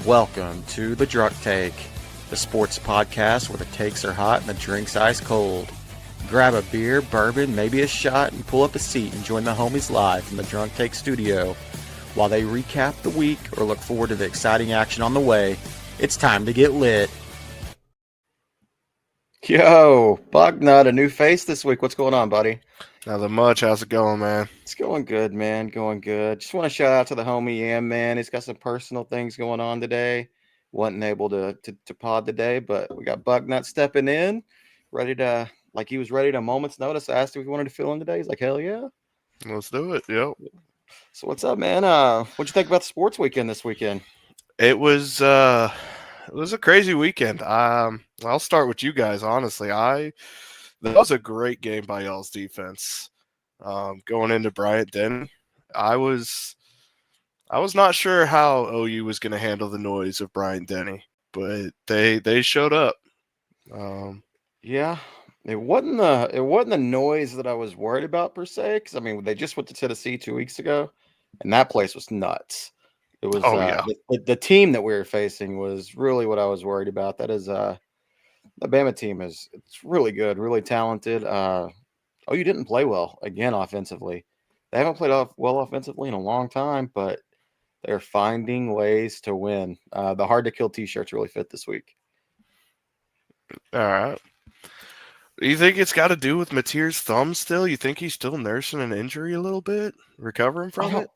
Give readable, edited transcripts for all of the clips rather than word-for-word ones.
Welcome to the Drunk Take, the sports podcast where the takes are hot and the drinks ice cold. Grab a beer, bourbon, maybe a shot, and pull up a seat and join the homies live from the Drunk Take studio. While they recap the week or look forward to the exciting action on the way, it's time to get lit. Yo, Bucknut, a new face this week. What's going on, buddy? Nothing much. How's it going, man? It's going good, man. Going good. Just want to shout out to the homie Yam, man. He's got some personal things going on today. Wasn't able to pod today, but we got Bucknut stepping in, ready to, like he was ready to a moment's notice. I asked him if he wanted to fill in today. He's like, hell yeah. Let's do it. Yep. So what's up, man? What'd you think about the sports weekend this weekend? It was a crazy weekend. I'll start with you guys, honestly. That was a great game by y'all's defense. Going into Bryant-Denny, I was not sure how OU was going to handle the noise of Bryant-Denny, but they showed up. Yeah, it wasn't the noise that I was worried about per se, because I mean they just went to Tennessee 2 weeks ago, and that place was nuts. It was the team that we were facing was really what I was worried about. That is the Bama team it's really good, really talented. OU didn't play well again offensively. They haven't played well offensively in a long time, but they're finding ways to win. The hard to kill T-shirts really fit this week. All right. You think it's got to do with Meteor's thumb still? You think he's still nursing an injury a little bit, recovering from it?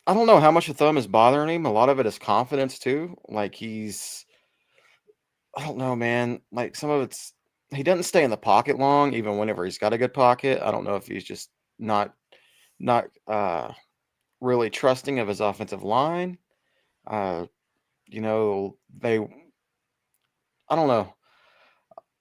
I don't know how much the thumb is bothering him. A lot of it is confidence too. Like I don't know, man. Like some of it's, he doesn't stay in the pocket long, even whenever he's got a good pocket. I don't know if he's just not really trusting of his offensive line. I don't know.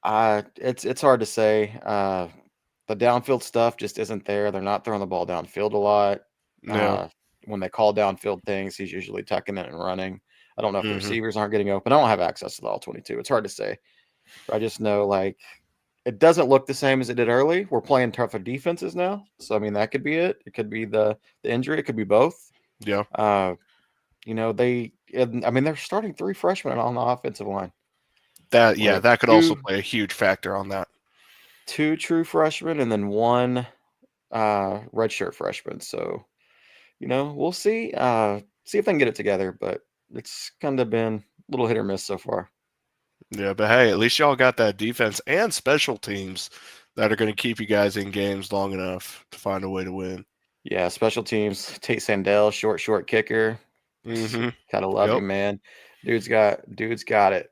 It's hard to say. The downfield stuff just isn't there. They're not throwing the ball downfield a lot. No. When they call downfield things, he's usually tucking it and running. I don't know if the receivers aren't getting open. I don't have access to the all 22. It's hard to say. But I just know, like, it doesn't look the same as it did early. We're playing tougher defenses now. So, I mean, that could be it. It could be the injury. It could be both. Yeah. They're starting 3 freshmen on the offensive line. That could also play a huge factor on that. 2 true freshmen and then 1 redshirt freshman. So, we'll see. See if they can get it together, but it's kind of been a little hit or miss so far. Yeah, but hey, at least y'all got that defense and special teams that are going to keep you guys in games long enough to find a way to win. Yeah, special teams. Tate Sandell, short kicker. Kind of love him, man. Dude's got it.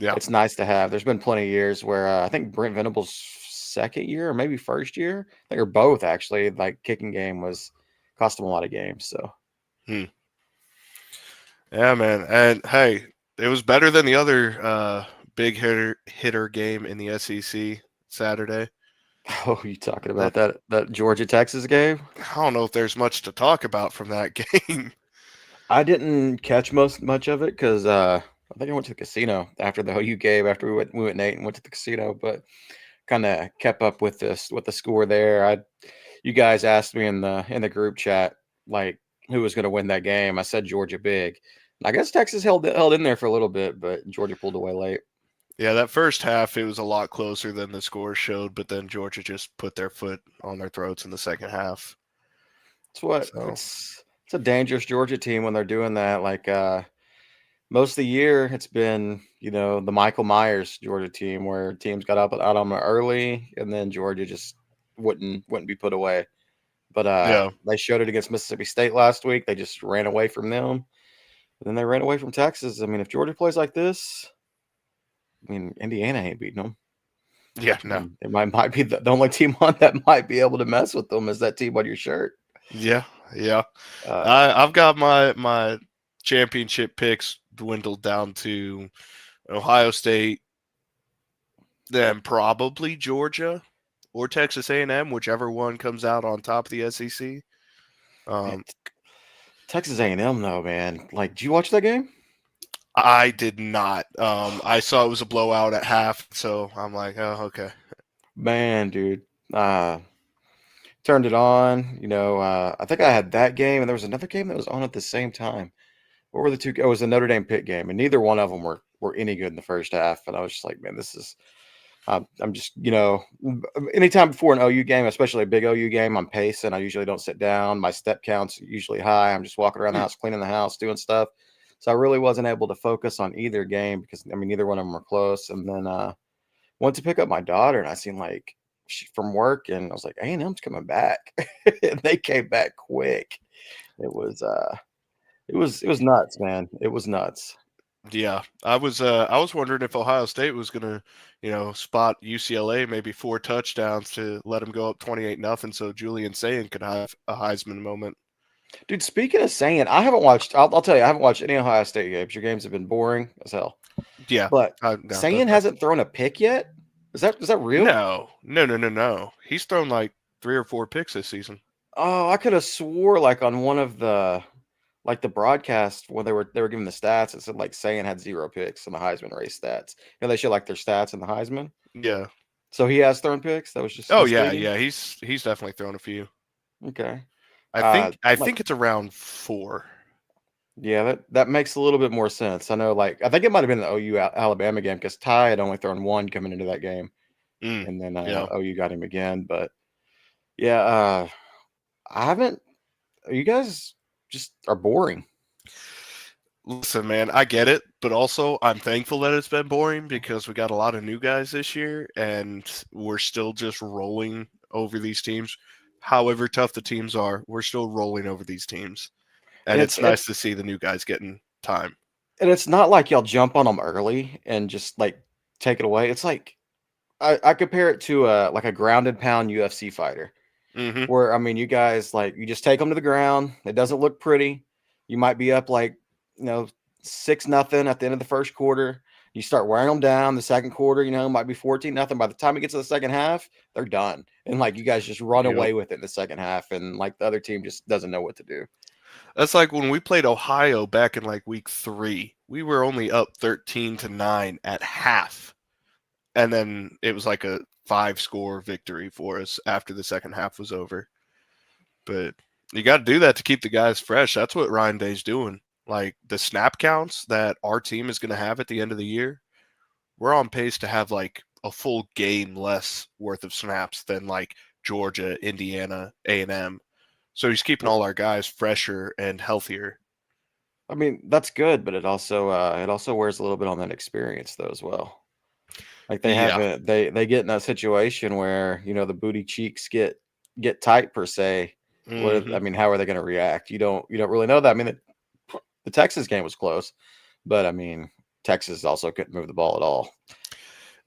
Yeah, it's nice to have. There's been plenty of years where I think Brent Venables' second year or maybe first year, I think, or both actually, like kicking game was cost him a lot of games. So, yeah, man. And hey, it was better than the other big hitter game in the SEC Saturday. Oh, you talking about that Georgia Texas game? I don't know if there's much to talk about from that game. I didn't catch much of it because I think I went to the casino after the OU game. After we went Nate and went to the casino, but kind of kept up with the score there. You guys asked me in the group chat like who was going to win that game. I said Georgia big. I guess Texas held in there for a little bit, but Georgia pulled away late. Yeah, that first half, it was a lot closer than the score showed, but then Georgia just put their foot on their throats in the second half. It's a dangerous Georgia team when they're doing that. Like most of the year, it's been, the Michael Myers Georgia team where teams got out on them early and then Georgia just wouldn't be put away. But they showed it against Mississippi State last week. They just ran away from them. And then they ran away from Texas. I mean, if Georgia plays like this, I mean, Indiana ain't beating them. Yeah, no. It might be the only team on that might be able to mess with them is that team on your shirt. Yeah. I've got my championship picks dwindled down to Ohio State, then probably Georgia or Texas A&M, whichever one comes out on top of the SEC. Texas A&M, though, man. Like, did you watch that game? I did not. I saw it was a blowout at half, so I'm like, oh, okay. Man, dude. Turned it on. I think I had that game, and there was another game that was on at the same time what were the two? It was a Notre Dame Pitt game, and neither one of them were any good in the first half. And I was just like, man, this is. I'm just, anytime before an OU game, especially a big OU game, I'm pacing. I usually don't sit down. My step count's usually high. I'm just walking around the house, cleaning the house, doing stuff. So I really wasn't able to focus on either game because, neither one of them were close. And then went to pick up my daughter, and I seen from work, and I was like, A&M's coming back. And they came back quick. It was nuts, man. It was nuts. Yeah, I was wondering if Ohio State was gonna, spot UCLA maybe 4 touchdowns to let them go up 28-0, so Julian Sayin could have a Heisman moment. Dude, speaking of Sayin, I haven't watched. I'll tell you, I haven't watched any Ohio State games. Your games have been boring as hell. Yeah, but Sayin hasn't thrown a pick yet. Is that real? No. He's thrown like 3 or 4 picks this season. Oh, I could have swore on one of the. The broadcast when they were giving the stats, it said Sayin had 0 picks in the Heisman race stats. They show their stats in the Heisman. Yeah. So he has thrown picks. That was just. Oh yeah. He's definitely thrown a few. Okay. I think it's around 4. Yeah, that makes a little bit more sense. I know, I think it might have been the OU Alabama game because Ty had only thrown 1 coming into that game, and then OU got him again. But yeah, I haven't. You guys just are boring. Listen, man, I get it, but also I'm thankful that it's been boring because we got a lot of new guys this year, and we're still just rolling over these teams. However tough the teams are, we're still rolling over these teams, and it's nice to see the new guys getting time. And it's not like y'all jump on them early and just take it away. It's I compare it to a grounded pound UFC fighter. Mm-hmm. Where, you guys, you just take them to the ground. It doesn't look pretty. You might be up 6-0 at the end of the first quarter. You start wearing them down. The second quarter, might be 14-0. By the time it gets to the second half, they're done. And you guys just run away with it in the second half. And the other team just doesn't know what to do. That's like when we played Ohio back in week 3. We were only up 13-9 at half. And then it was a 5-score victory for us after the second half was over. But you got to do that to keep the guys fresh. That's what Ryan Day's doing. The snap counts that our team is going to have at the end of the year, we're on pace to have a full game less worth of snaps than Georgia, Indiana, A&M. So he's keeping all our guys fresher and healthier. That's good, but it also wears a little bit on that experience though as well. Haven't they get in that situation where the booty cheeks get tight per se. Mm-hmm. How are they going to react? You don't really know that. The Texas game was close, but Texas also couldn't move the ball at all.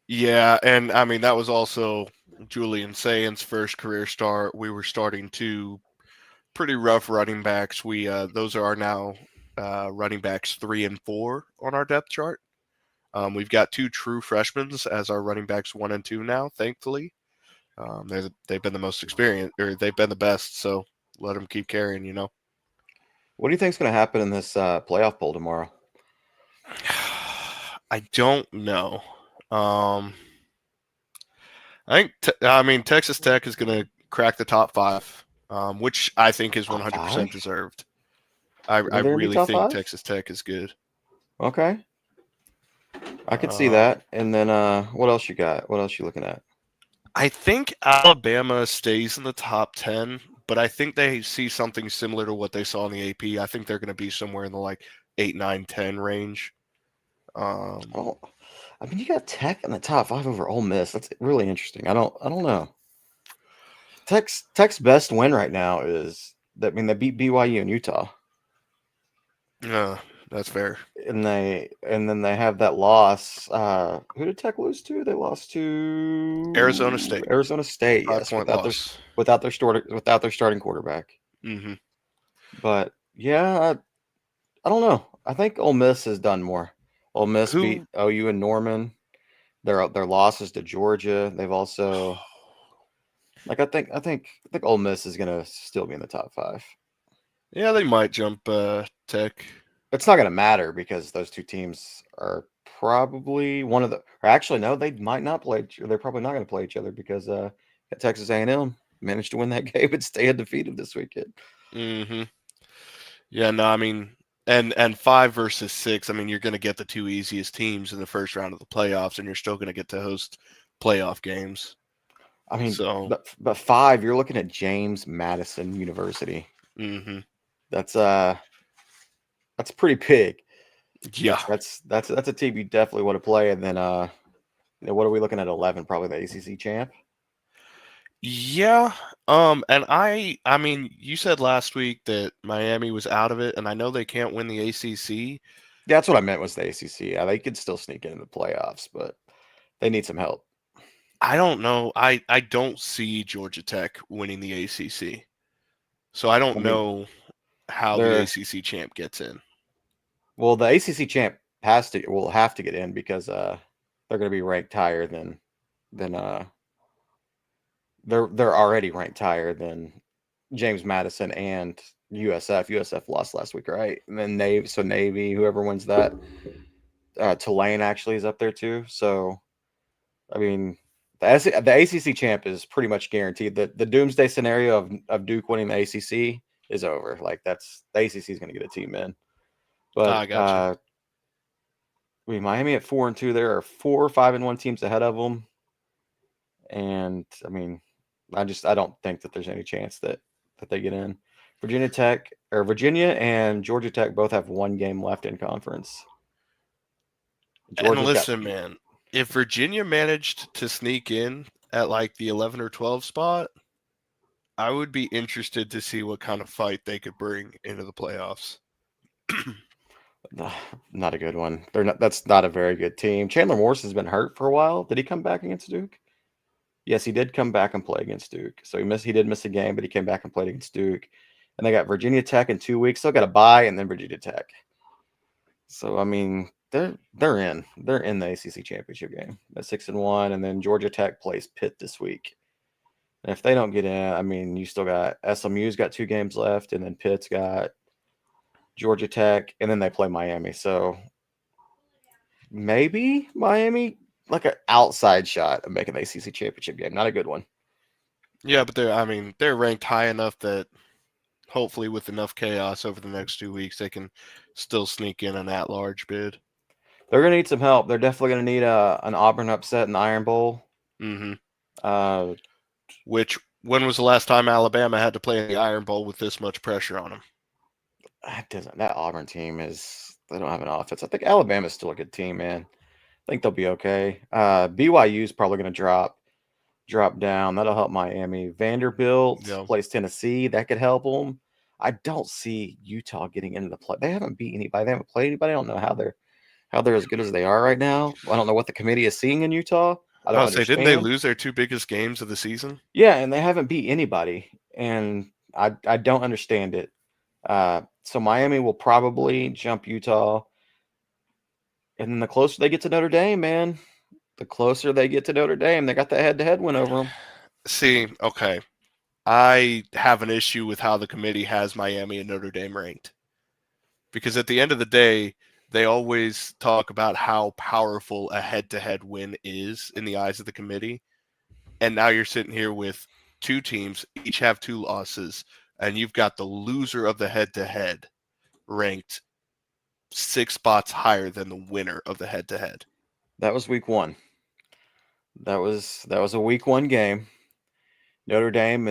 Yeah, and that was also Julian Sayin's first career start. We were starting 2 pretty rough running backs. We those are now running backs 3 and 4 on our depth chart. We've got 2 true freshmen as our running backs 1 and 2 now, thankfully. They've been the most experienced, or they've been the best, so let them keep carrying, What do you think is going to happen in this playoff poll tomorrow? I don't know. Texas Tech is going to crack the top 5, which I think is 100% deserved. I really think 5? Texas Tech is good. Okay. I could see that. And then what else you got? What else you looking at? I think Alabama stays in the top 10, but I think they see something similar to what they saw in the AP. I think they're going to be somewhere in the 8, 9, 10 range. You got Tech in the top 5 over Ole Miss. That's really interesting. I don't know. Tech's best win right now is they beat BYU and Utah. Yeah, that's fair. And then they have that loss. Who did Tech lose to? They lost to Arizona State. Yes, without their starting quarterback. Mm-hmm. But yeah, I don't know. I think Ole Miss has done more. Ole Miss beat OU and Norman. Their losses to Georgia. They've also I think Ole Miss is gonna still be in the top 5. Yeah, they might jump Tech. It's not gonna matter because those 2 teams are probably one of the. Or actually, no, they might not play. They're probably not going to play each other because Texas A&M managed to win that game and stay undefeated this weekend. Mm-hmm. Yeah, no, And 5 versus 6, I mean, you're going to get the 2 easiest teams in the first round of the playoffs, and you're still going to get to host playoff games. I mean, so but 5, you're looking at James Madison University. Mm-hmm. That's pretty big. Yeah, that's a team you definitely want to play. And then what are we looking at? 11, probably the ACC champ. Yeah. And I mean, you said last week that Miami was out of it, and I know they can't win the ACC. Yeah, that's what I meant was the ACC. Yeah, they could still sneak into the playoffs, but they need some help. I don't know. I don't see Georgia Tech winning the ACC. So I don't know how the ACC champ gets in. Well, the ACC champ will have to get in because they're going to be ranked higher than they're already ranked higher than James Madison and USF. USF lost last week, right? And then Navy, whoever wins that, Tulane actually is up there too. So, I mean, the ACC champ is pretty much guaranteed. The doomsday scenario of Duke winning the ACC is over. Like the ACC is going to get a team in. But I gotcha. I mean, Miami at 4-2. There are 4 5-1 teams ahead of them, and I mean, I don't think that there's any chance that they get in. Virginia and Georgia Tech both have 1 game left in conference. And listen, man, if Virginia managed to sneak in at like the 11 or 12 spot, I would be interested to see what kind of fight they could bring into the playoffs. Not a good one. That's not a very good team. Chandler Morris has been hurt for a while. Did he come back against Duke? Yes, he did come back and play against Duke. So he did miss a game, but he came back and played against Duke. And they got Virginia Tech in 2 weeks. Still got a bye, and then Virginia Tech. So I mean, they're in. They're in the ACC championship game at 6-1, and then Georgia Tech plays Pitt this week. And if they don't get in, I mean, you still got SMU's got 2 games left, and then Pitt's got Georgia Tech, and then they play Miami. So maybe Miami, like an outside shot of making the ACC championship game. Not a good one. Yeah, but they're ranked high enough that hopefully with enough chaos over the next 2 weeks, they can still sneak in an at-large bid. They're going to need some help. They're definitely going to need an Auburn upset in the Iron Bowl. Mm-hmm. When was the last time Alabama had to play in the Iron Bowl with this much pressure on them? That Auburn team they don't have an offense. I think Alabama's still a good team, man. I think they'll be okay. BYU's probably going to drop down. That'll help Miami. Vanderbilt plays Tennessee. That could help them. I don't see Utah getting into the play. They haven't beat anybody. They haven't played anybody. I don't know how they're as good as they are right now. I don't know what the committee is seeing in Utah. I don't understand. Didn't they lose their 2 biggest games of the season? Yeah, and they haven't beat anybody, and I don't understand it. So Miami will probably jump Utah, and then the closer they get to Notre Dame, man, the closer they get to Notre Dame, they got the head-to-head win over them. See, okay, I have an issue with how the committee has Miami and Notre Dame ranked, because at the end of the day, they always talk about how powerful a head-to-head win is in the eyes of the committee. And now you're sitting here with 2 teams, each have 2 losses, and you've got the loser of the head-to-head ranked 6 spots higher than the winner of the head-to-head. That was week 1. That was a week 1 game. Notre Dame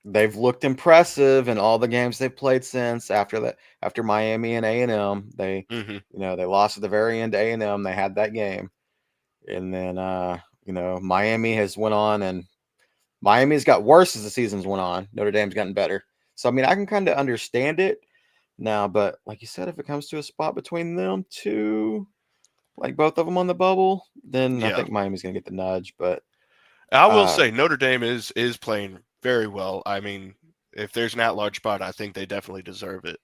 they've looked impressive in all the games they've played since after Miami and A&M. They they lost at the very end to A&M. They had that game. And then Miami has went on, and Miami's got worse as the seasons went on. Notre Dame's gotten better. So I mean, I can kind of understand it now, but like you said, if it comes to a spot between them 2, like both of them on the bubble, then I think Miami's going to get the nudge. But I will say Notre Dame is playing very well. I mean, if there's an at-large spot, I think they definitely deserve it.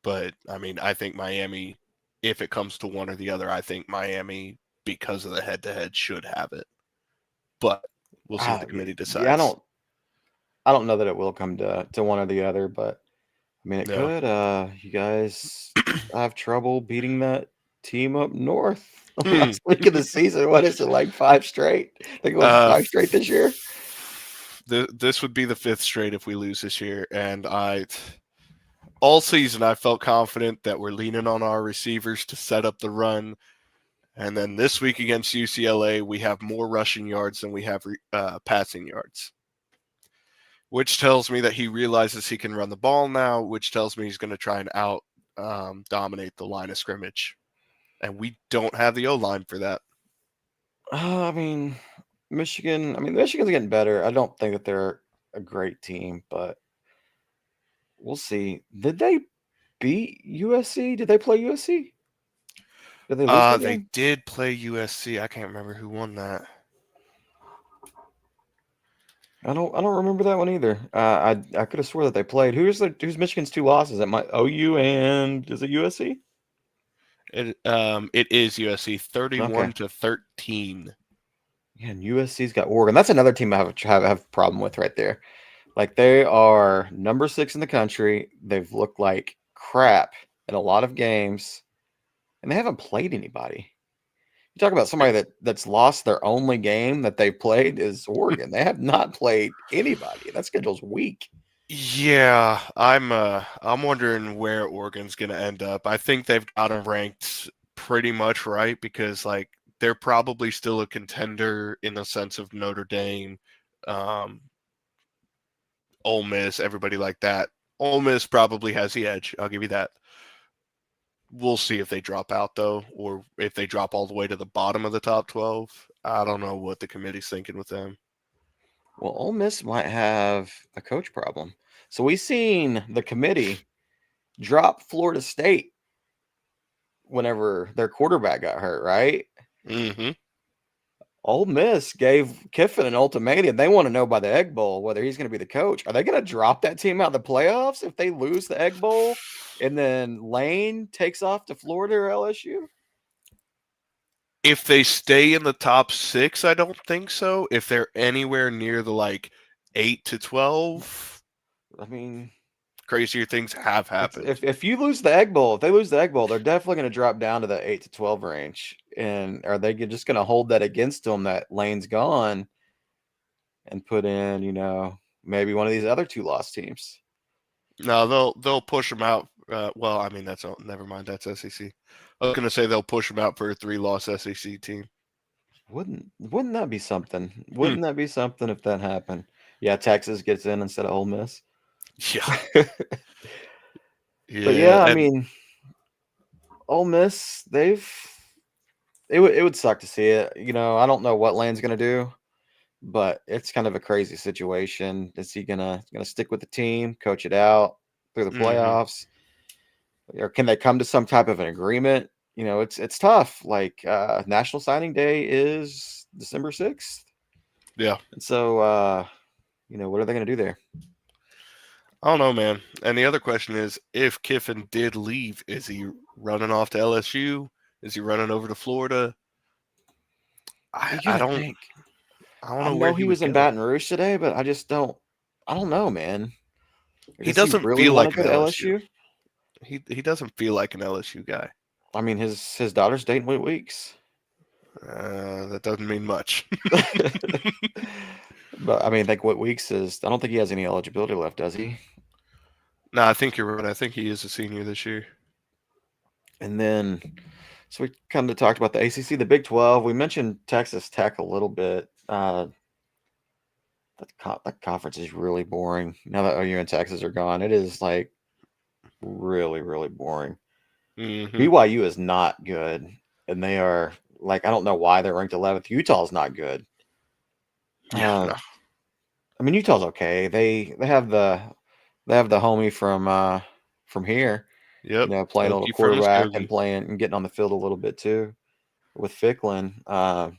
But, I mean, I think Miami, if it comes to one or the other, I think Miami, because of the head-to-head, should have it. But we'll see what the committee decides. Yeah, I don't know that it will come to one or the other, but, I mean, it could. You guys have trouble beating that team up north last week of the season. What is it, like 5 straight? I think it was 5 straight this year. This would be the 5th straight if we lose this year, and all season I felt confident that we're leaning on our receivers to set up the run. And then this week against UCLA, we have more rushing yards than we have passing yards, which tells me that he realizes he can run the ball now, which tells me he's going to try and out dominate the line of scrimmage. And we don't have the O-line for that. Michigan's getting better. I don't think that they're a great team, but we'll see. Did they beat USC? Did they play USC? Did they lose that They game? did play USC. I can't remember who won that. I don't remember that one either. I could have swore that they played. Who's Michigan's two losses? At my OU and is it USC? It is USC 31-13. Yeah, and USC's got Oregon. That's another team I have a problem with right there. Like, they are number 6 in the country. They've looked like crap in a lot of games, and they haven't played anybody. You talk about somebody that's lost their only game that they've played is Oregon. They have not played anybody. That schedule's weak. Yeah, I'm wondering where Oregon's going to end up. I think they've got them ranked pretty much right because, like, they're probably still a contender in the sense of Notre Dame, Ole Miss, everybody like that. Ole Miss probably has the edge. I'll give you that. We'll see if they drop out, though, or if they drop all the way to the bottom of the top 12. I don't know what the committee's thinking with them. Well, Ole Miss might have a coach problem. So we've seen the committee drop Florida State whenever their quarterback got hurt, right? Mm-hmm. Ole Miss gave Kiffin an ultimatum. They want to know by the Egg Bowl whether he's going to be the coach. Are they going to drop that team out of the playoffs if they lose the Egg Bowl and then Lane takes off to Florida or LSU? If they stay in the top 6, I don't think so. If they're anywhere near the 8 to 12, I mean, crazier things have happened. If you lose the Egg Bowl, if they lose the Egg Bowl, they're definitely going to drop down to the 8 to 12 range. And are they just going to hold that against them that Lane's gone and put in, maybe one of these other 2 lost teams? No, they'll push them out. Never mind. That's SEC. I was going to say they'll push them out for a 3-loss SEC team. Wouldn't that be something? Wouldn't that be something if that happened? Yeah, Texas gets in instead of Ole Miss. Yeah. But yeah, Ole Miss, it would suck to see it. I don't know what Lane's going to do, but it's kind of a crazy situation. Is he gonna stick with the team, coach it out through the playoffs, or can they come to some type of an agreement? It's tough. Like, National Signing Day is December 6th. Yeah. And so, what are they going to do there? I don't know, man. And the other question is, if Kiffin did leave, is he running off to LSU? Is he running over to Florida? I don't know where he was in Baton Rouge today, but I just don't. I don't know, man. He doesn't feel like an LSU. He doesn't feel like an LSU guy. I mean, his daughter's dating Whit Weeks. That doesn't mean much. But I think Whit Weeks is. I don't think he has any eligibility left, does he? No, I think you're right. I think he is a senior this year. And then, so we kind of talked about the ACC, the Big 12. We mentioned Texas Tech a little bit. That conference is really boring. Now that OU and Texas are gone, it is really, really boring. Mm-hmm. BYU is not good, and they are I don't know why they're ranked 11th. Utah's not good. Yeah, no. Utah's okay. They have the homie from here. Yep. Playing a little quarterback and playing and getting on the field a little bit too with Ficklin. I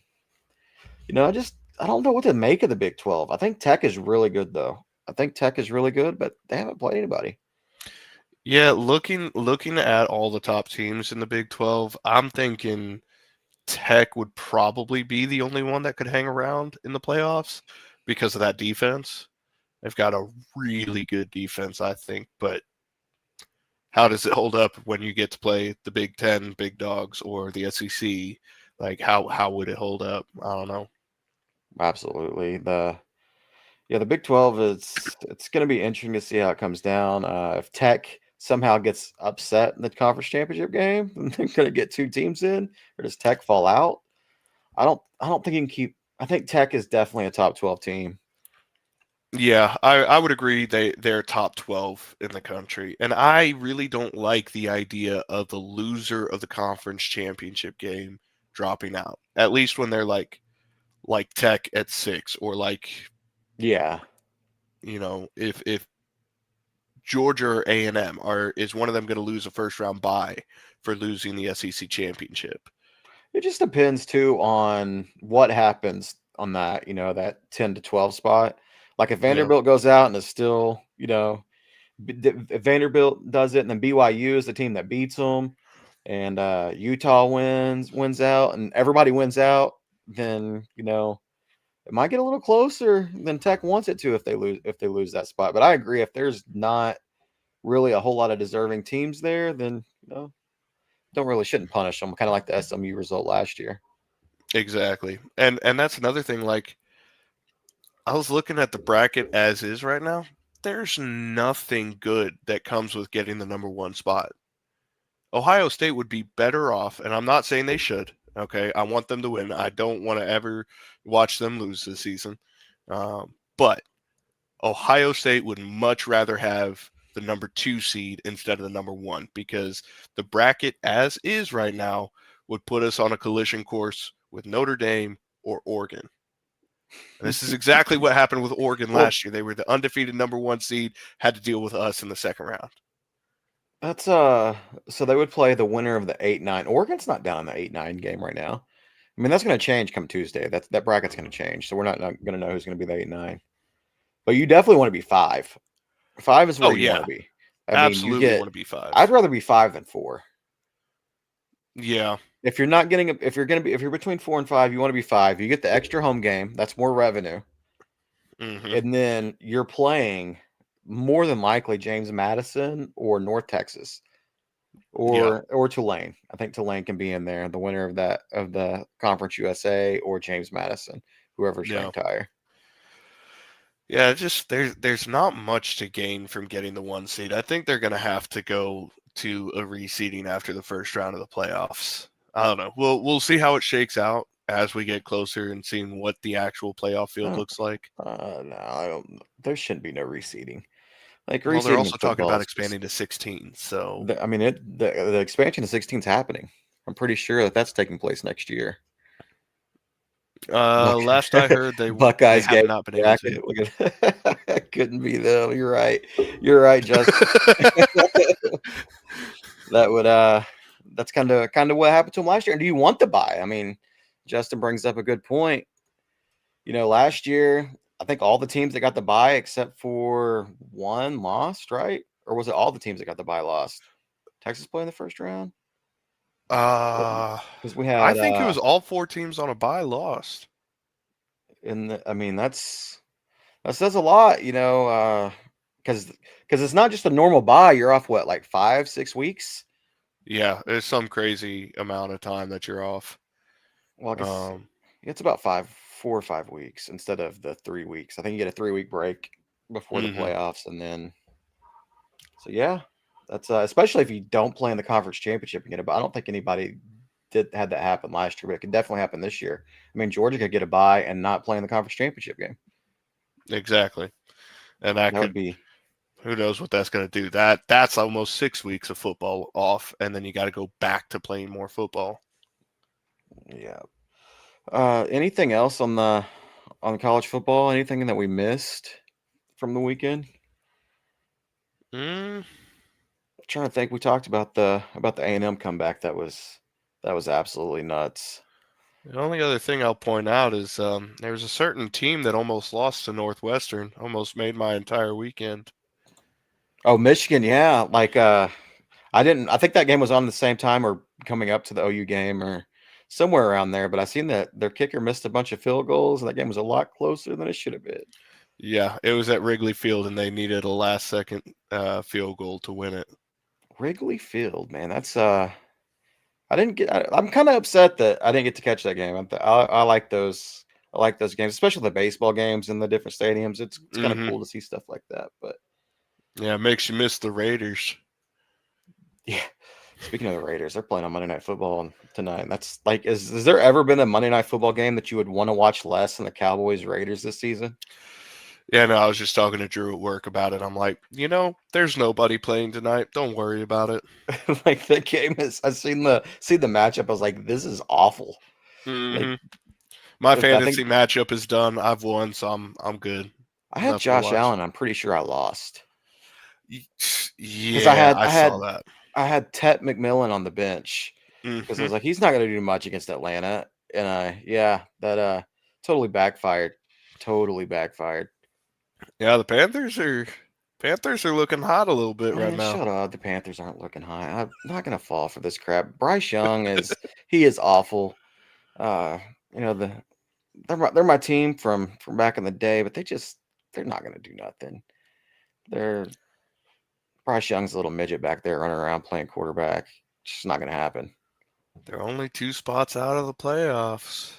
don't know what to make of the Big 12. I think Tech is really good, though. I think Tech is really good, but they haven't played anybody. Yeah, looking at all the top teams in the Big 12, I'm thinking Tech would probably be the only one that could hang around in the playoffs because of that defense. They've got a really good defense, I think, but how does it hold up when you get to play the Big 10, Big Dogs, or the SEC? How would it hold up? I don't know. Absolutely. The Big 12 it's going to be interesting to see how it comes down. If Tech somehow gets upset in the conference championship game, and they're going to get 2 teams in, or does Tech fall out? I don't think you can keep. I think Tech is definitely a top 12 team. Yeah, I would agree they're top 12 in the country. And I really don't like the idea of the loser of the conference championship game dropping out. At least when they're like Tech at 6, or Yeah. If Georgia or A&M is one of them going to lose a first round bye for losing the SEC championship? It just depends too on what happens on that, that 10 to 12 spot. Like if Vanderbilt goes out and is still, if Vanderbilt does it, and then BYU is the team that beats them, and Utah wins out, and everybody wins out, then it might get a little closer than Tech wants it to if they lose that spot. But I agree, if there's not really a whole lot of deserving teams there, then shouldn't punish them. Kind of like the SMU result last year. Exactly, and that's another thing. Like, I was looking at the bracket as is right now. There's nothing good that comes with getting the number 1 spot. Ohio State would be better off, and I'm not saying they should. Okay, I want them to win. I don't want to ever watch them lose this season. But Ohio State would much rather have the number 2 seed instead of the number 1, because the bracket as is right now would put us on a collision course with Notre Dame or Oregon. And this is exactly what happened with Oregon last year. They were the undefeated number 1 seed, had to deal with us in the second round. That's so they would play the winner of the 8-9. Oregon's not down in the 8-9 game right now. I mean, that's going to change come Tuesday. That bracket's going to change, so we're not going to know who's going to be the 8-9. But you definitely want to be 5. 5 is where you want to be. Absolutely want to be 5. I'd rather be 5 than 4. Yeah. If you're between 4 and 5, you want to be 5. You get the extra home game. That's more revenue. Mm-hmm. And then you're playing more than likely James Madison or North Texas or Tulane. I think Tulane can be in there. The winner of the Conference USA or James Madison, whoever's ranked higher. Yeah, just there's not much to gain from getting the 1 seed. I think they're going to have to go to a reseeding after the first round of the playoffs. I don't know. We'll see how it shakes out as we get closer and seeing what the actual playoff field looks like. No, I don't. There shouldn't be no reseeding. Like, well, they're also talking about expanding to 16. So I mean, the expansion to 16 is happening. I'm pretty sure that's taking place next year. Last I heard, Buckeyes have not been able to. Look at couldn't be them. You're right. You're right, Justin. That would that's kind of what happened to him last year. And do you want the bye? I mean, Justin brings up a good point. Last year, I think all the teams that got the bye except for one lost, right? Or was it all the teams that got the bye lost? Texas play in the first round? Because we had. I think it was all 4 teams on a bye lost. That says a lot, because it's not just a normal bye. You're off what, like 5-6 weeks? Yeah, it's some crazy amount of time that you're off. Well, I guess it's about 4 or 5 weeks instead of the 3 weeks. I think you get a 3-week break before the playoffs, and then that's especially if you don't play in the conference championship again. But I don't think anybody had that happen last year, but it could definitely happen this year. I mean, Georgia could get a bye and not play in the conference championship game. Exactly, and that could be. Who knows what that's going to do? That's almost 6 weeks of football off, and then you got to go back to playing more football. Yeah. Anything else on college football? Anything that we missed from the weekend? I'm trying to think. We talked about the A&M comeback. That was absolutely nuts. The only other thing I'll point out is there was a certain team that almost lost to Northwestern. Almost made my entire weekend. Oh, Michigan, yeah. Like I think that game was on the same time or coming up to the OU game or somewhere around there, but I seen that their kicker missed a bunch of field goals and that game was a lot closer than it should have been. Yeah, it was at Wrigley Field and they needed a last-second field goal to win it. Wrigley Field, man, that's I'm kind of upset that I didn't get to catch that game. I like those. I like those games, especially the baseball games in the different stadiums. It's kind of cool to see stuff like that, but. Yeah, it makes you miss the Raiders. Yeah. Speaking of the Raiders, they're playing on Monday Night Football tonight. That's like, has there ever been a Monday Night Football game that you would want to watch less than the Cowboys Raiders this season? Yeah, no, I was just talking to Drew at work about it. I'm like, there's nobody playing tonight. Don't worry about it. Like the game is, I seen the matchup. I was like, this is awful. Like Mm-hmm. My I think fantasy matchup is done. I've won, so I'm good. I had Nothing to Josh watch. Allen. I'm pretty sure I lost because Yeah, I saw that. I had Tet McMillan on the bench because I Mm-hmm. was like, he's not going to do much against Atlanta, and that totally backfired. Totally backfired. Yeah, the Panthers are looking hot a little bit right Man, now. shut up. The Panthers aren't looking high. I'm not going to fall for this crap. Bryce Young he is awful. Uh, you know they're my team from back in the day, but they're not going to do nothing. They're Bryce Young's a little midget back there running around playing quarterback. It's just not going to happen. They're only 2 spots out of the playoffs.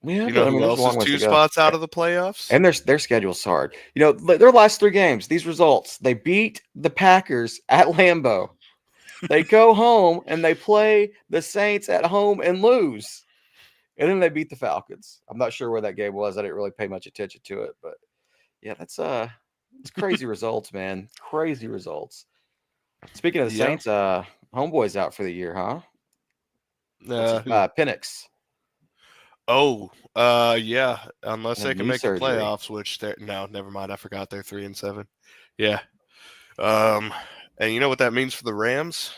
Yeah, You but know I mean, who there's a else is long ways 2 to go. spots out of the playoffs? And their schedule's hard. Their last 3 games, these results, they beat the Packers at Lambeau. They go home and they play the Saints at home and lose. And then they beat the Falcons. I'm not sure where that game was. I didn't really pay much attention to it, but yeah, it's crazy results, man. Crazy results. Speaking of the Yeah. Saints, homeboy's out for the year, huh? What's his Who? Penix? Oh, yeah. Unless And they can knee make the surgery. playoffs, which they're no, never mind. I forgot they're 3-7. Yeah. Um, and you know what that means for the Rams?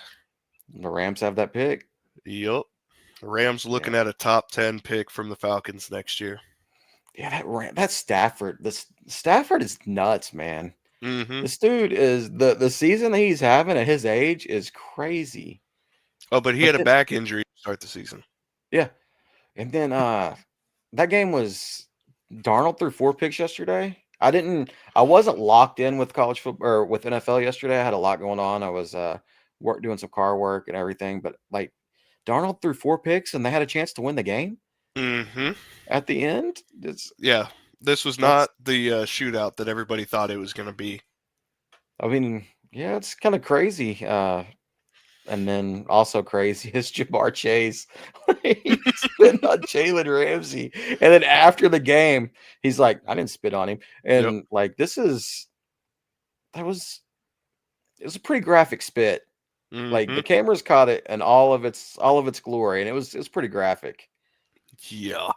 The Rams have that pick. Yup. The Rams looking Yeah. at a top 10 pick from the Falcons next year. Yeah, that Stafford. Stafford is nuts, man. Mm-hmm. This dude is the season that he's having at his age is crazy. Oh, but he But had a then, back injury to start the season. yeah, and then that game was Darnold threw 4 picks yesterday. I wasn't locked in with college football or with NFL yesterday. I had a lot going on. I was doing some car work and everything, but like Darnold threw 4 picks and they had a chance to win the game Mm-hmm. at the end. Yeah. This was That's not the shootout that everybody thought it was going to be. I mean, yeah, it's kind of crazy. And then also crazy is Jamar Chase. He spit on Jalen Ramsey. And then after the game, he's like, I didn't spit on him. Yep. And like it was a pretty graphic spit. Like Mm-hmm. the cameras caught it in all of its glory, and it was pretty graphic. Yeah.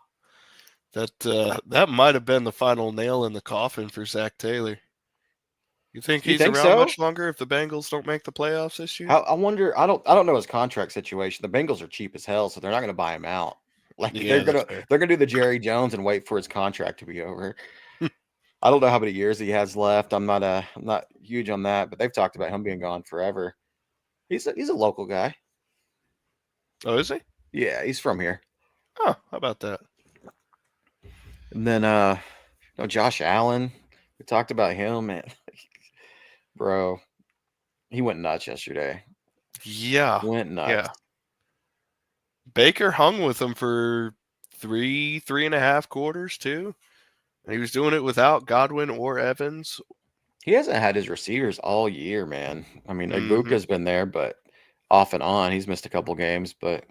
That might have been the final nail in the coffin for Zach Taylor. You think You he's think around so? much longer if the Bengals don't make the playoffs this year? I wonder. I don't know his contract situation. The Bengals are cheap as hell, so they're not going to buy him out. Like Yeah, that's fair. they're gonna do the Jerry Jones and wait for his contract to be over. I don't know how many years he has left. I'm not huge on that, but they've talked about him being gone forever. He's a local guy. Oh, is he? Yeah, he's from here. Oh, how about that? And then Josh Allen. We talked about him, and bro, he went nuts yesterday. Yeah. Went nuts. Yeah. Baker hung with him for three and a half quarters too. And he was doing it without Godwin or Evans. He hasn't had his receivers all year, man. I mean, Mm-hmm. Ibuka's been there, but off and on, he's missed a couple games. But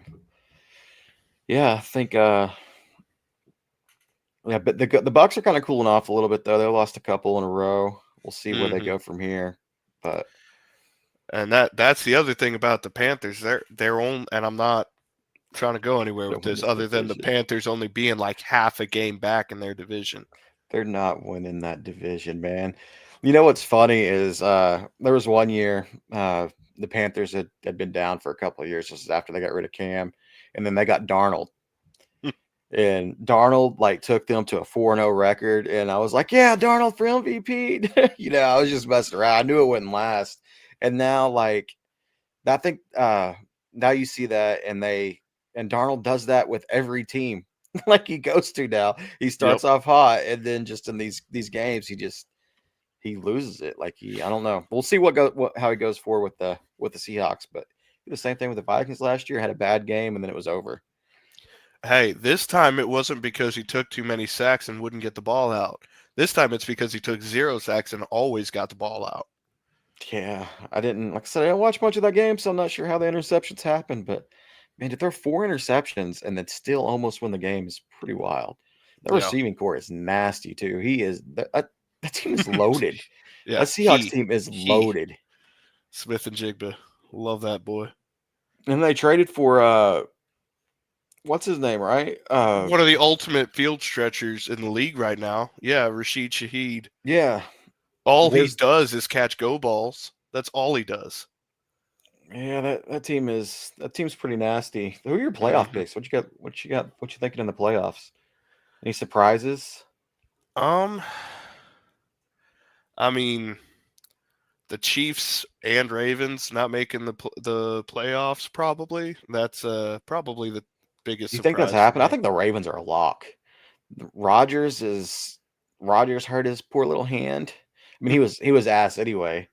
yeah, I think yeah, but the Bucks are kind of cooling off a little bit though. They lost a couple in a row. We'll see where they Mm-hmm. go from here. But And that's the other thing about the Panthers. They're on, and I'm not trying to go anywhere with don't win this the other than the division. Panthers only being like half a game back in their division. They're not winning that division, man. You know what's funny is there was one year the Panthers had been down for a couple of years. This is after they got rid of Cam, and then they got Darnold. And Darnold like took them to a 4-0 record, and I was like, "Yeah, Darnold for MVP." I was just messing around. I knew it wouldn't last, and now like I think now you see that, and Darnold does that with every team like he goes to now. He Yep. starts off hot, and then just in these games, he loses it. Like I don't know. We'll see how he goes forward with the Seahawks, but the same thing with the Vikings last year. Had a bad game, and then it was over. Hey, this time it wasn't because he took too many sacks and wouldn't get the ball out. This time it's because he took 0 sacks and always got the ball out. Yeah, I didn't like I said, I didn't watch much of that game, so I'm not sure how the interceptions happened, but man, to throw 4 interceptions and then still almost win the game is pretty wild. The Yeah. receiving core is nasty too. He is that team is loaded. Yeah. That Seahawks team is loaded. Smith and Jigba. Love that boy. And they traded for what's his name, right? One of the ultimate field stretchers in the league right now. Yeah, Rashid Shaheed. Yeah. All he does is catch go balls. That's all he does. Yeah, that team's pretty nasty. Who are your playoff picks? What you got? What you thinking in the playoffs? Any surprises? I mean, the Chiefs and Ravens not making the playoffs. Probably that's probably the biggest. You think that's happened? I think the Ravens are a lock. Rodgers hurt his poor little hand. I mean, he was ass anyway.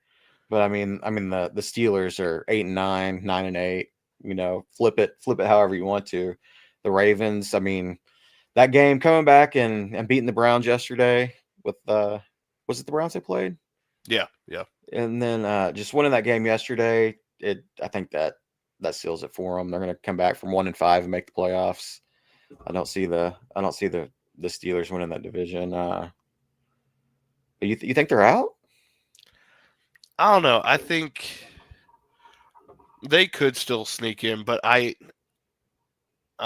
But I mean the Steelers are 8-9, 9-8. You know, flip it however you want to. The Ravens, I mean, that game coming back and beating the Browns yesterday with was it the Browns they played? Yeah. And then just winning that game yesterday, I think that seals it for them. They're going to come back from 1-5 and make the playoffs. I don't see the Steelers winning that division. You think they're out? I don't know. I think they could still sneak in, but I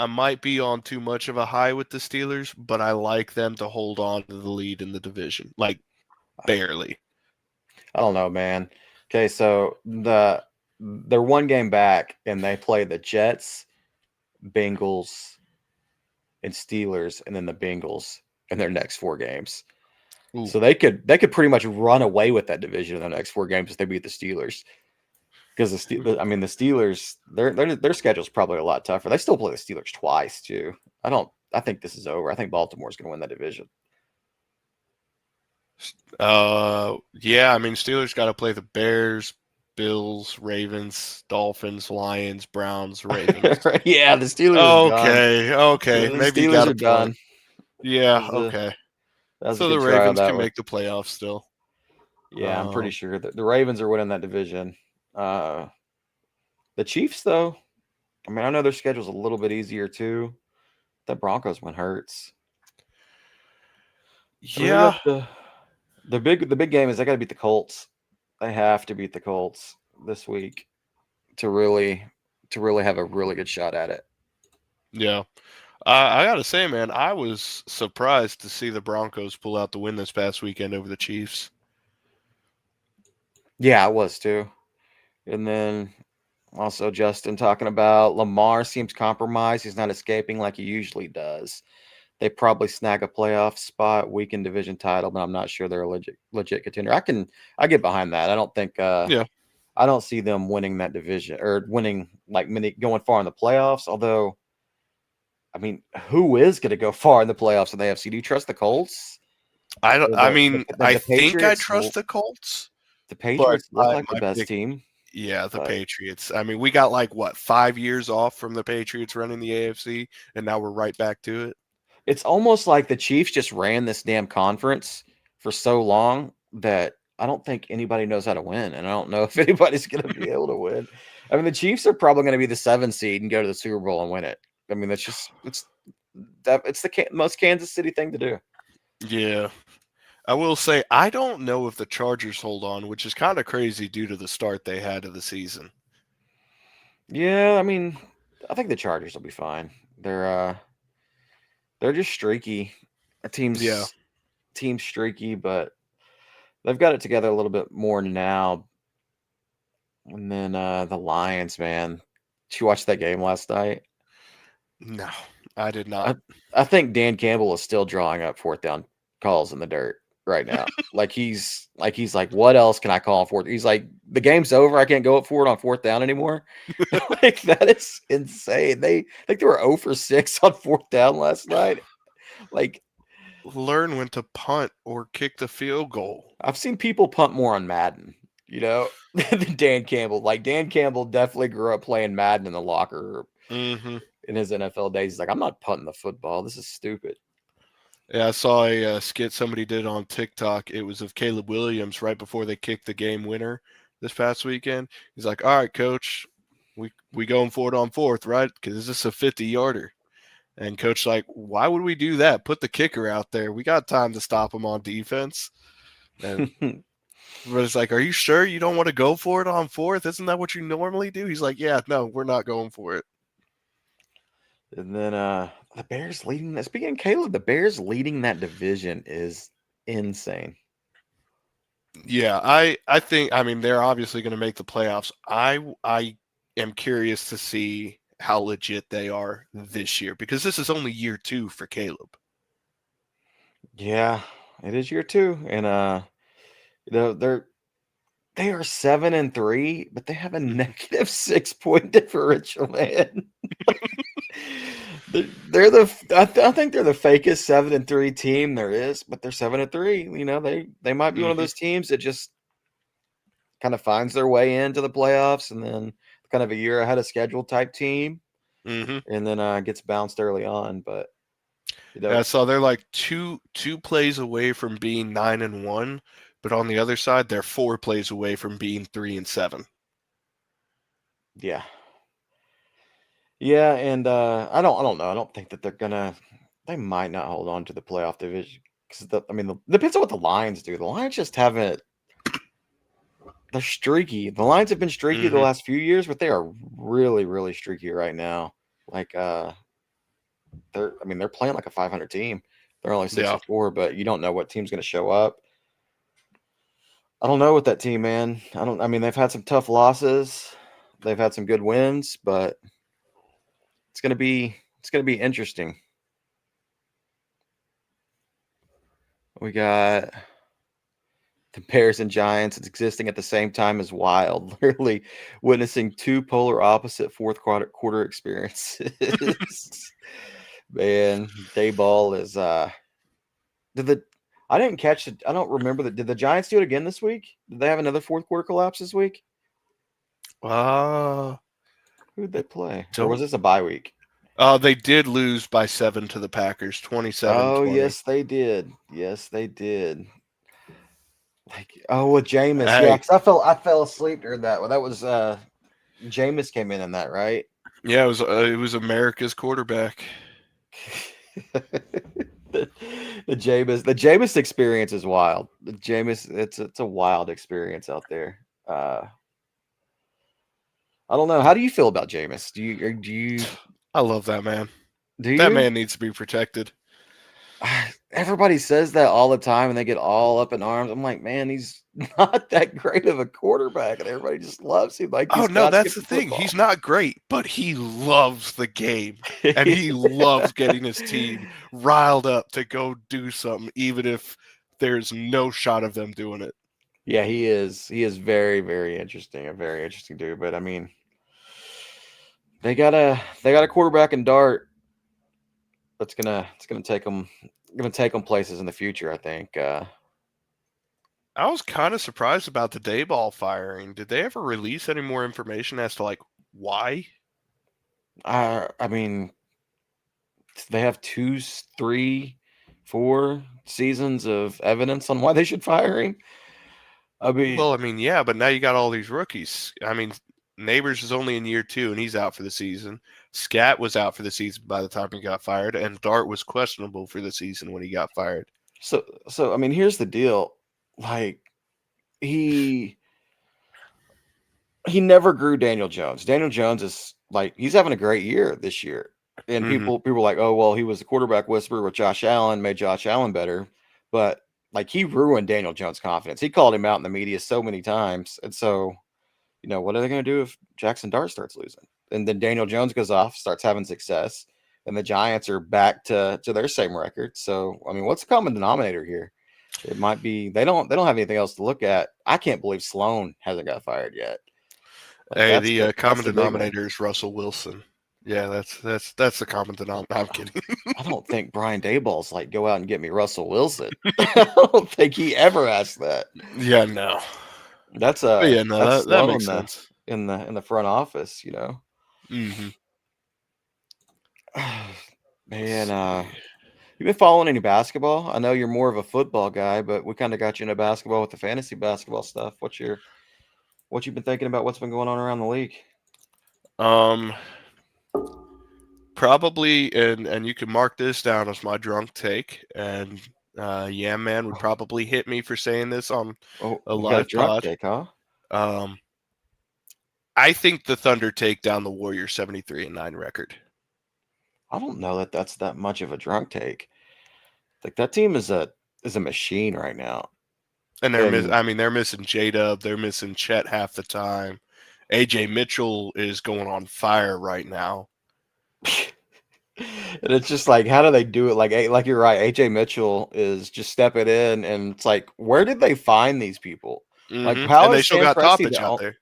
might be on too much of a high with the Steelers, but I like them to hold on to the lead in the division, like barely. I don't know, man. Okay, so they're one game back, and they play the Jets, Bengals, and Steelers, and then the Bengals in their next 4 games. Ooh. So they could pretty much run away with that division in the next 4 games if they beat the Steelers. Because the Steelers, their schedule's probably a lot tougher. They still play the Steelers twice too. I think this is over. I think Baltimore's going to win that division. Yeah. I mean, Steelers got to play the Bears, Bills, Ravens, Dolphins, Lions, Browns, Ravens. Yeah, the Steelers. Okay. The Maybe Steelers are done. Yeah. Okay. So the Ravens can make the playoffs still. Yeah, I'm pretty sure that the Ravens are winning that division. The Chiefs, though, I mean, I know their schedule's a little bit easier too. That Broncos one hurts. Yeah. I mean, the big game is they got to beat the Colts. They have to beat the Colts this week to really have a really good shot at it. Yeah. I got to say, man, I was surprised to see the Broncos pull out the win this past weekend over the Chiefs. Yeah, I was too. And then also Justin talking about Lamar seems compromised. He's not escaping like he usually does. They probably snag a playoff spot, weekend division title, but I'm not sure they're a legit contender. I get behind that. I don't think I don't see them winning that division or winning going far in the playoffs. Although, I mean, who is going to go far in the playoffs in the AFC? Do you trust the Colts? I think I trust the Colts. The Patriots look like the best team. Yeah, the Patriots. I mean, we got 5 years off from the Patriots running the AFC, and now we're right back to it. It's almost like the Chiefs just ran this damn conference for so long that I don't think anybody knows how to win, and I don't know if anybody's going to be able to win. I mean, the Chiefs are probably going to be the 7 seed and go to the Super Bowl and win it. I mean, it's the most Kansas City thing to do. Yeah. I will say, I don't know if the Chargers hold on, which is kind of crazy due to the start they had of the season. Yeah, I mean, I think the Chargers will be fine. They're just streaky. Team's streaky, but they've got it together a little bit more now. And then the Lions, man. Did you watch that game last night? No, I did not. I think Dan Campbell is still drawing up 4th down calls in the dirt right now. he's like, what else can I call on 4th? He's like, the game's over. I can't go up for it on 4th down anymore. That is insane. They think they were 0 for 6 on 4th down last night. Learn when to punt or kick the field goal. I've seen people punt more on Madden, than Dan Campbell. Dan Campbell definitely grew up playing Madden in the locker room in his NFL days. He's like, I'm not punting the football. This is stupid. Yeah, I saw a skit somebody did on TikTok. It was of Caleb Williams right before they kicked the game winner. this past weekend. He's like, all right, coach, we going for it on fourth, right? Because this is a 50-yarder. And coach like, why would we do that? Put the kicker out there. We got time to stop him on defense. And but it's like, are you sure you don't want to go for it on fourth? Isn't that what you normally do? He's like, yeah, no, we're not going for it. And then the Bears leading that. Speaking of Caleb, the Bears leading that division is insane. Yeah, I think, I mean, they're obviously going to make the playoffs. I am curious to see how legit they are this year, because this is only year 2 for Caleb. Yeah, it is year 2, and they are 7-3, but they have a negative 6-point differential, man. I think they're the fakest 7-3 team there is, but they're 7-3. You know, they might be one of those teams that just kind of finds their way into the playoffs and then kind of a year ahead of schedule type team, and then gets bounced early on. But yeah, so they're like two plays away from being 9-1, but on the other side, they're 4 plays away from being 3-7. Yeah. Yeah, and I don't know. I don't think that they might not hold on to the playoff division because depends on what the Lions do. The Lions just haven't. They're streaky. The Lions have been streaky the last few years, but they are really, really streaky right now. Like they're playing like a 500 team. They're only 6-4, but you don't know what team's going to show up. I don't know with that team, man. They've had some tough losses. They've had some good wins, but it's gonna be interesting. We got the Bears and Giants existing at the same time as Wild, literally witnessing 2 polar opposite fourth quarter experiences. Man, Dayball is I didn't catch it. I don't remember did the Giants do it again this week? Did they have another fourth quarter collapse this week? Who did they play? Or was this a bye week? They did lose by 7 to the Packers, 27-20. Oh, yes, they did. Yes, they did. With Jameis. Hey. Yeah, because I fell asleep during that. Well, that was Jameis came in that, right? Yeah, it was America's quarterback. the Jameis experience is wild. The Jameis, it's a wild experience out there. I don't know. How do you feel about Jameis? Do you? I love that man. Do that you? man needs to be protected? Everybody says that all the time, and they get all up in arms. I'm like, man, he's not that great of a quarterback, and everybody just loves him. Like, oh no, that's the thing. He's not great, but he loves the game, and he loves getting his team riled up to go do something, even if there's no shot of them doing it. Yeah, he is. He is very, very interesting. A very interesting dude. But I mean, they got a quarterback in Dart that's gonna take them places in the future. I think. I was kind of surprised about the Dayball firing. Did they ever release any more information as to why? I mean, they have 2, 3, 4 seasons of evidence on why they should fire him. Yeah, but now you got all these rookies. I mean, Neighbors is only in year 2, and he's out for the season. Scat was out for the season by the time he got fired, and Dart was questionable for the season when he got fired. So I mean, here's the deal. Like, he never grew Daniel Jones. Daniel Jones is he's having a great year this year. And people are like, oh, well, he was the quarterback whisperer with Josh Allen, made Josh Allen better. But he ruined Daniel Jones' confidence. He called him out in the media so many times. And so, what are they going to do if Jackson Dart starts losing? And then Daniel Jones goes off, starts having success, and the Giants are back to their same record. So, I mean, what's the common denominator here? It might be they don't have anything else to look at. I can't believe Sloan hasn't got fired yet. Hey, the common denominator is Russell Wilson. Yeah, that's the common denominator. I'm kidding. I don't think Brian Dayball's go out and get me Russell Wilson. I don't think he ever asked that. Yeah, no. That's that makes sense in the front office, Mm-hmm. Man, you been following any basketball? I know you're more of a football guy, but we kind of got you into basketball with the fantasy basketball stuff. What's your what you've been thinking about what's been going on around the league. Probably, and you can mark this down as my drunk take, and Yam Man would probably hit me for saying this on a live pod. Take, huh? I think the Thunder take down the Warriors 73-9 record. I don't know that that's that much of a drunk take. Like that team is a machine right now. And they're missing J-Dub, they're missing Chet half the time. AJ Mitchell is going on fire right now. And it's just like, how do they do it? Like you're right. AJ Mitchell is just stepping in, and it's like, where did they find these people? Mm-hmm. Like, how and is they still Sam got Presti Toppich out there.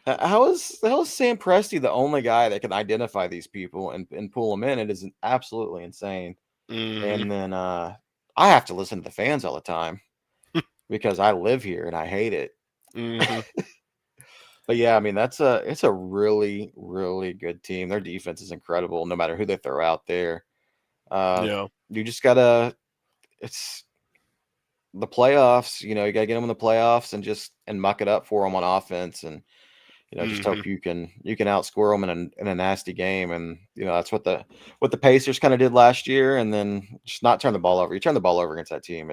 How is Sam Presti the only guy that can identify these people and pull them in? It is absolutely insane. Mm-hmm. And then I have to listen to the fans all the time because I live here and I hate it. Mm-hmm. But yeah, I mean it's a really, really good team. Their defense is incredible, no matter who they throw out there. Yeah, you just gotta. It's the playoffs. You gotta get them in the playoffs and muck it up for them on offense, and just hope you can outscore them in a nasty game. And that's what the Pacers kind of did last year, and then just not turn the ball over. You turn the ball over against that team,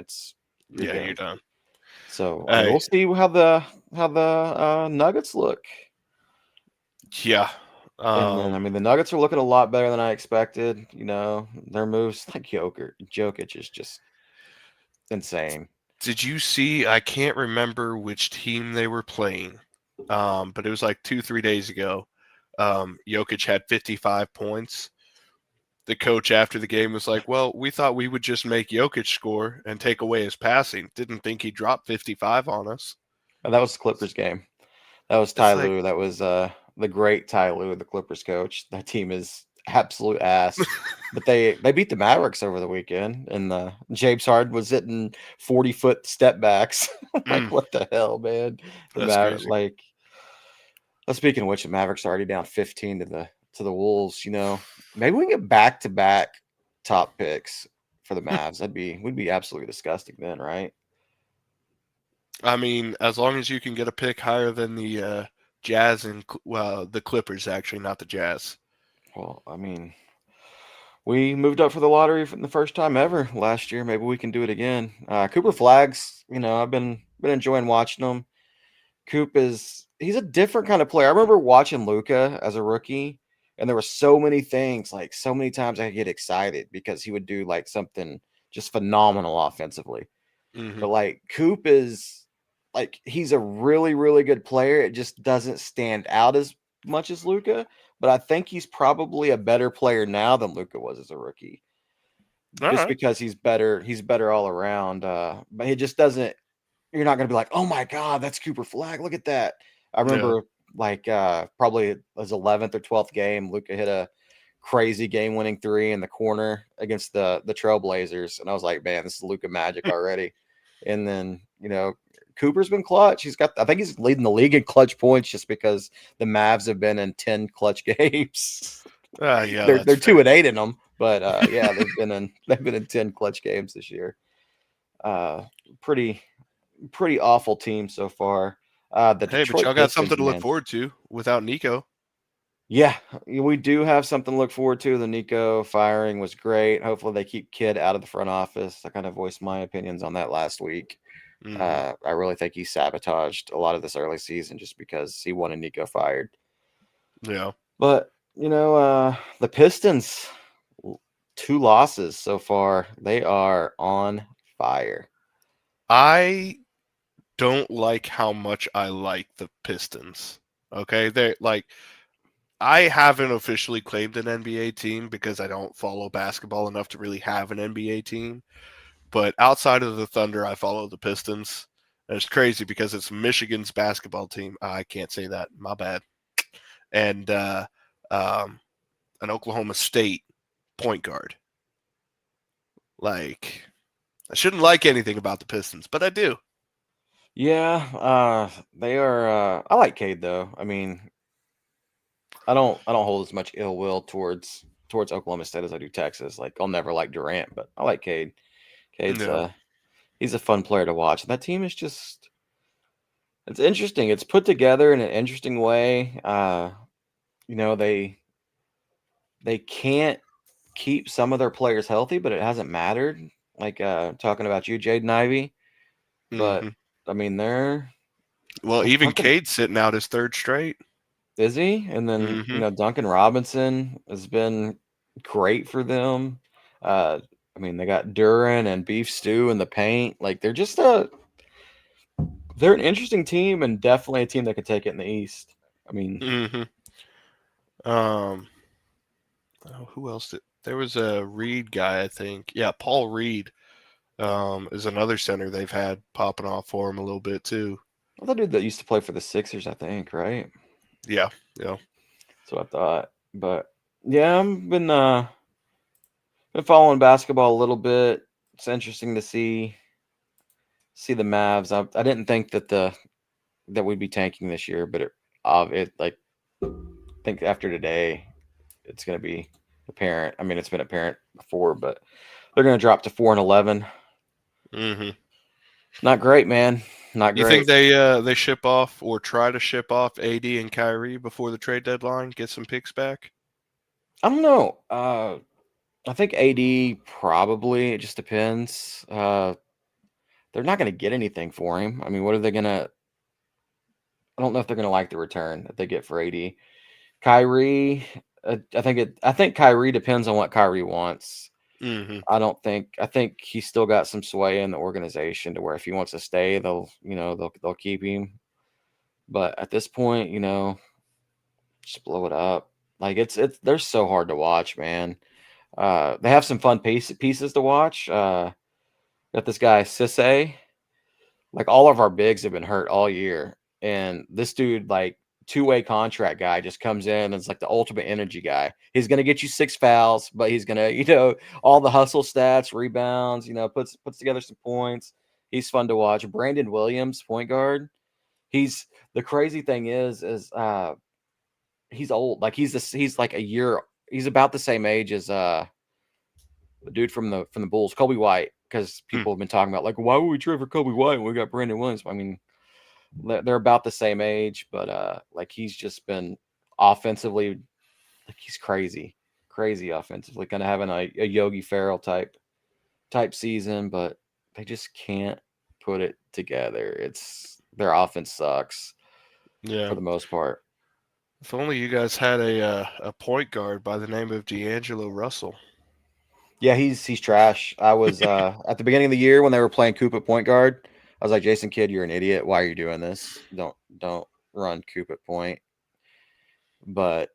you're done. So I mean, we'll see how the Nuggets look. Yeah. And then I mean the Nuggets are looking a lot better than I expected. Their moves like Jokic is just insane. Did you see? I can't remember which team they were playing, but it was like 2-3 days ago. Jokic had 55 points. The coach after the game was like, well, we thought we would just make Jokic score and take away his passing. Didn't think he'd drop 55 on us. And that was the Clippers game. That was Ty Lue. That was the great Ty Lue, the Clippers coach. That team is absolute ass. But they beat the Mavericks over the weekend, and James Harden was hitting 40-foot step backs. What the hell, man? That's crazy. Like, speaking of which, the Mavericks are already down 15 to the Wolves. Maybe we can get back-to-back top picks for the Mavs. We'd be absolutely disgusting then, right? I mean, as long as you can get a pick higher than the Jazz and the Clippers, actually, not the Jazz. Well, I mean, we moved up for the lottery for the first time ever last year. Maybe we can do it again. Cooper Flags, I've been enjoying watching him. He's a different kind of player. I remember watching Luka as a rookie, and there were so many things, like so many times I could get excited because he would do like something just phenomenal offensively. Mm-hmm. But like Coop is like, he's a really, really good player. It just doesn't stand out as much as Luka, but I think he's probably a better player now than Luka was as a rookie. Because he's better all around. But he just doesn't. You're not going to be like, oh my God, that's Cooper Flag. Look at that. I remember probably his 11th or 12th game, Luka hit a crazy game-winning three in the corner against the Trailblazers, and I was like, man, this is Luka magic already. And then Cooper's been clutch. I think he's leading the league in clutch points just because the Mavs have been in 10 clutch games. They're 2-8 in them, but they've been in 10 clutch games this year. Pretty awful team so far. But y'all got something to look forward to without Nico. Yeah, we do have something to look forward to. The Nico firing was great. Hopefully they keep Kidd out of the front office. I kind of voiced my opinions on that last week. Mm-hmm. I really think he sabotaged a lot of this early season just because he wanted Nico fired. Yeah. But, the Pistons, 2 losses so far. They are on fire. I don't like how much I like the Pistons. Okay? They're like, I haven't officially claimed an NBA team because I don't follow basketball enough to really have an NBA team. But outside of the Thunder, I follow the Pistons. And it's crazy because it's Michigan's basketball team. I can't say that. My bad. And an Oklahoma State point guard. Like, I shouldn't like anything about the Pistons, but I do. Yeah, they are. I like Cade though. I mean, I don't hold as much ill will towards Oklahoma State as I do Texas. Like, I'll never like Durant, but I like Cade. Cade's he's a fun player to watch. And that team is just, It's interesting. It's put together in an interesting way. They can't keep some of their players healthy, but it hasn't mattered. Like talking about you, Jaden Ivey. But I mean, they're even Duncan, Cade's sitting out his third straight. is he? And then Duncan Robinson has been great for them. I mean, they got Duran and Beef Stew in the paint. Like they're just they're an interesting team and definitely a team that could take it in the East. I mean, who else there was a Reed guy, I think. Yeah, Paul Reed is another center they've had popping off for him a little bit too. well, that dude that used to play for the Sixers, I think, right? Yeah. That's what I thought. But yeah, I've been following basketball a little bit. It's interesting to see the Mavs. I didn't think that we'd be tanking this year, but I think after today, it's going to be apparent. I mean, it's been apparent before, but they're going to drop to 4-11. Not great, man. Not great. You think they ship off or try to ship off AD and Kyrie before the trade deadline? Get some picks back? I don't know. I think AD probably. It just depends. They're not going to get anything for him. I mean, what are they going to? I don't know if they're going to like the return that they get for AD. Kyrie, I think Kyrie depends on what Kyrie wants. I think he's still got some sway in the organization to where if he wants to stay, they'll keep him. But at this point, just blow it up. Like they're so hard to watch, man. They have some fun pieces to watch. Got this guy Sisse. Like all of our bigs have been hurt all year, and this dude, like two-way contract guy, just comes in and it's like the ultimate energy guy. He's gonna get you 6 fouls, but he's gonna, all the hustle stats, rebounds, puts together some points. He's fun to watch. Brandon Williams, point guard. He's the crazy thing is he's old. Like he's like a year. He's about the same age as the dude from the Bulls, Kobe White. Because people have been talking about like, why would we trade for Kobe White when we got Brandon Williams? I mean, they're about the same age, but like he's just been offensively, like he's crazy offensively, kind of having a Yogi Ferrell type season, but they just can't put it together. Their offense sucks, for the most part. If only you guys had a point guard by the name of D'Angelo Russell. Yeah, he's trash. I was at the beginning of the year when they were playing Coop at point guard. I was like, Jason Kidd, you're an idiot. Why are you doing this? Don't run Coop at point. But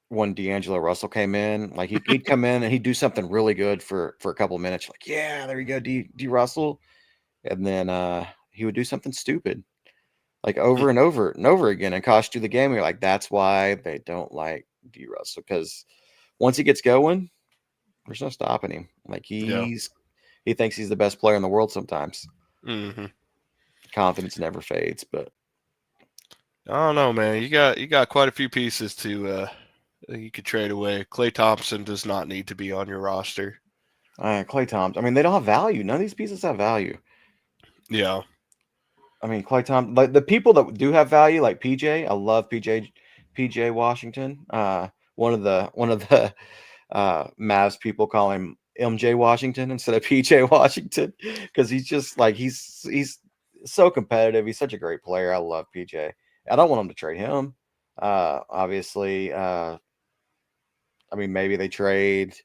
when D'Angelo Russell came in, like he'd come in and he'd do something really good for a couple of minutes. Like, yeah, there you go, D Russell. And then he would do something stupid, like over and over and over again, and cost you the game. You're like, that's why they don't like D Russell, because once he gets going, there's no stopping him. Like he thinks he's the best player in the world sometimes. Confidence never fades, but I don't know, man. You got quite a few pieces to you could trade away. Klay Thompson does not need to be on your roster. Klay Thompson. I mean, they don't have value. None of these pieces have value. Yeah. I mean, Klay Thompson, like the people that do have value, like PJ. I love PJ Washington. One of the Mavs people call him MJ Washington instead of PJ Washington, because he's just like he's so competitive. He's such a great player. I love PJ. I don't want them to trade him. Obviously, I mean, maybe they trade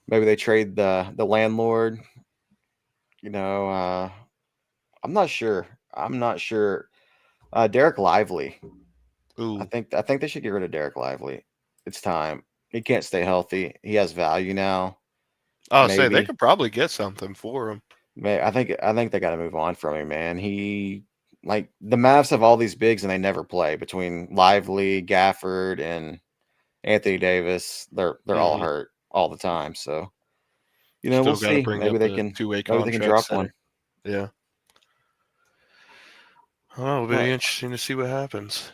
the landlord. I'm not sure. Derek Lively. Ooh. I think they should get rid of Derek Lively. It's time. He can't stay healthy. He has value now. I'll say they could probably get something for him. I think they got to move on from him, man. He, like, the Mavs have all these bigs and they never play. Between Lively, Gafford, and Anthony Davis, they're all hurt all the time. So, we'll see. Maybe they can drop one. Yeah. Oh, it'll be interesting to see what happens.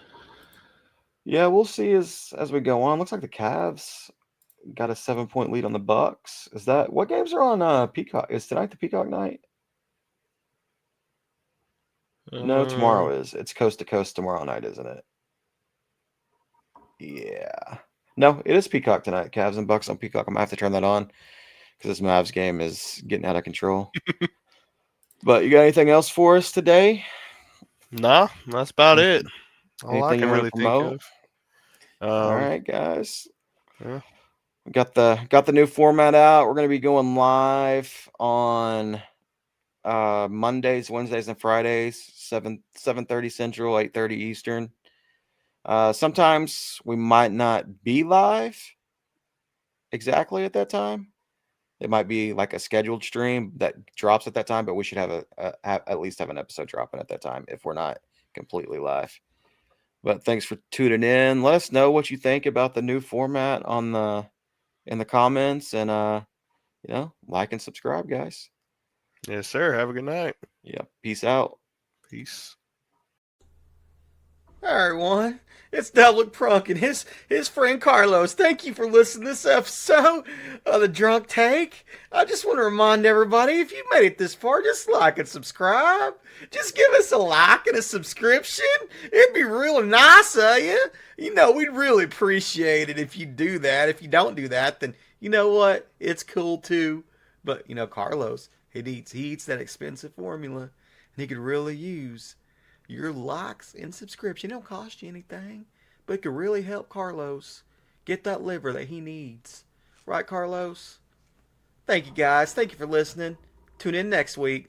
Yeah, we'll see as we go on. Looks like the Cavs got a 7-point lead on the Bucks. Is that what games are on Peacock? Is tonight the Peacock night? No, tomorrow Uh, is. It's coast to coast tomorrow night, isn't it? Yeah. No, it is Peacock tonight. Cavs and Bucks on Peacock. I'm gonna have to turn that on because this Mavs game is getting out of control. But you got anything else for us today? nah, that's about it. All I Anything you can want to really think promote? of. All right, guys. Yeah. We got the new format out. We're gonna be going live on Mondays, Wednesdays, and Fridays, 7:30 Central, 8:30 Eastern. Sometimes we might not be live exactly at that time. It might be like a scheduled stream that drops at that time, but we should have at least have an episode dropping at that time if we're not completely live. But thanks for tuning in. Let us know what you think about the new format in the comments, and like and subscribe, guys. Yes, sir. Have a good night. Yeah, peace out. Peace. All right, everyone. It's Devlik Prunk and his friend Carlos. Thank you for listening to this episode of The Drunk Take. I just want to remind everybody, if you made it this far, just like and subscribe. Just give us a like and a subscription. It'd be real nice of you. We'd really appreciate it if you do that. If you don't do that, then you know what? It's cool too. But, Carlos, he eats that expensive formula, and he could really use your likes and subscription. It don't cost you anything, but it could really help Carlos get that liver that he needs. Right, Carlos? Thank you, guys. Thank you for listening. Tune in next week.